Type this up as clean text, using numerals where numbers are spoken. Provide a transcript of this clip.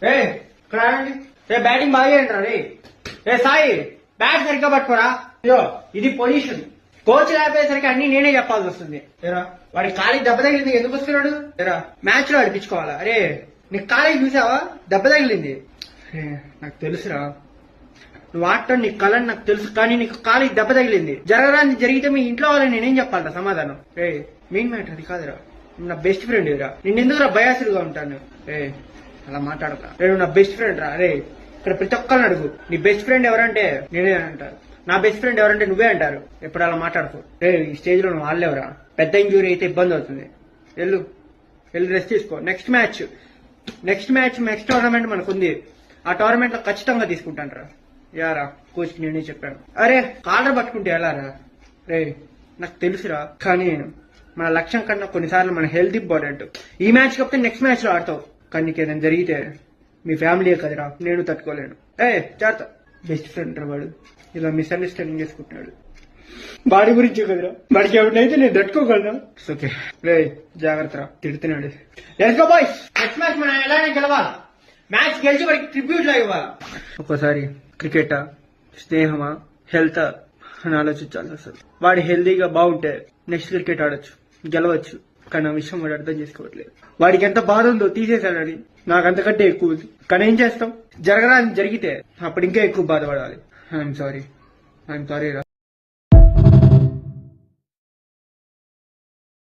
రే batting బాగా చేయండి రే. రే Sai bat సరిగ్గా పట్టుకోరా. అయ్యో ఇది పొజిషన్. కోచ్ లేకపోయేసరికి అన్ని నేనే చెప్పాల్సి వస్తుంది. ఏరా వాడి కాలికి దెబ్బ తగిలింది, ఎందుకు వస్తున్నాడు? ఏరా మ్యాచ్ లో ఆడిపించుకోవాలా? అరే నీకు కాలికి చూసావా దెబ్బ తగిలింది? నాకు తెలుసురా, నువ్వు ఆడటం నీకు కలని నాకు తెలుసు, కానీ నీకు కాలికి దెబ్బ తగిలింది. జరగరాని జరిగితే మీ ఇంట్లో వాళ్ళని నేనేం చెప్పాలరా సమాధానం? రే మెయిన్ మ్యాటర్ అది కాదురా, నా బెస్ట్ ఫ్రెండ్ రా. నిన్నెందుకురా బయాసులుగా ఉంటాను? అలా మాట్లాడక. నేను నా బెస్ట్ ఫ్రెండ్ రా. అరే ఇక్కడ ప్రతి ఒక్కరిని అడుగు, నీ బెస్ట్ ఫ్రెండ్ ఎవరంటే నేనే అంటారు, నా బెస్ట్ ఫ్రెండ్ ఎవరంటే నువ్వే అంటారు. ఎప్పుడు అలా మాట్లాడుకో. ఈ స్టేజ్ లో నువ్వు ఆడలేవురా, పెద్ద ఇంజూరీ అయితే ఇబ్బంది అవుతుంది. వెళ్ళు రెస్ట్ తీసుకో. నెక్స్ట్ టోర్నమెంట్ మనకుంది, ఆ టోర్నమెంట్ లో ఖచ్చితంగా తీసుకుంటాను రా. యారా కోచ్ కి నేనే చెప్పాను. అరే కాలర్ పట్టుకుంటే ఎలా రా? రే నాకు తెలుసురా, కానీ మన లక్ష్యం కన్నా కొన్నిసార్లు మన హెల్త్ ఇంపార్టెంట్. ఈ మ్యాచ్ కాకపోతే నెక్స్ట్ మ్యాచ్ లో ఆడతావు, కానీ నీకు ఏదైనా జరిగితే మీ ఫ్యామిలీయే కదరా, నేను తట్టుకోలేను. చేస్తా. బెస్ట్ ఫ్రెండ్ రా వాడు, ఇలా మిస్అండర్స్టాండింగ్ చేసుకుంటున్నాడు. వాడి గురించి కదరా, వాడికి ఎవరినైతే నేను తట్టుకోగలరా. ఓకే రే జాగ్రత్త రా, తిడుతున్నాడు. Let's go boys, next match మనం ఎలానే గెలవాలి. మ్యాచ్ గెలిచి వాడికి ట్రిబ్యూట్ లా ఇవ్వాలి. ఒక్కోసారి క్రికెటా, స్నేహమా, హెల్త్ అని ఆలోచించాలి. అసలు వాడు హెల్దీగా బాగుంటే నెక్స్ట్ క్రికెట్ ఆడొచ్చు, గెలవచ్చు. కానీ ఆ విషయం వాడు అర్థం చేసుకోవట్లేదు. వాడికి ఎంత బాధ ఉందో తీసేశాడని, నాకు అంతకంటే ఎక్కువ ఉంది. కానీ ఏం చేస్తాం, జరగడానికి జరిగితే అప్పుడు ఇంకా ఎక్కువ బాధపడాలి. ఐఎమ్ సారీ రా.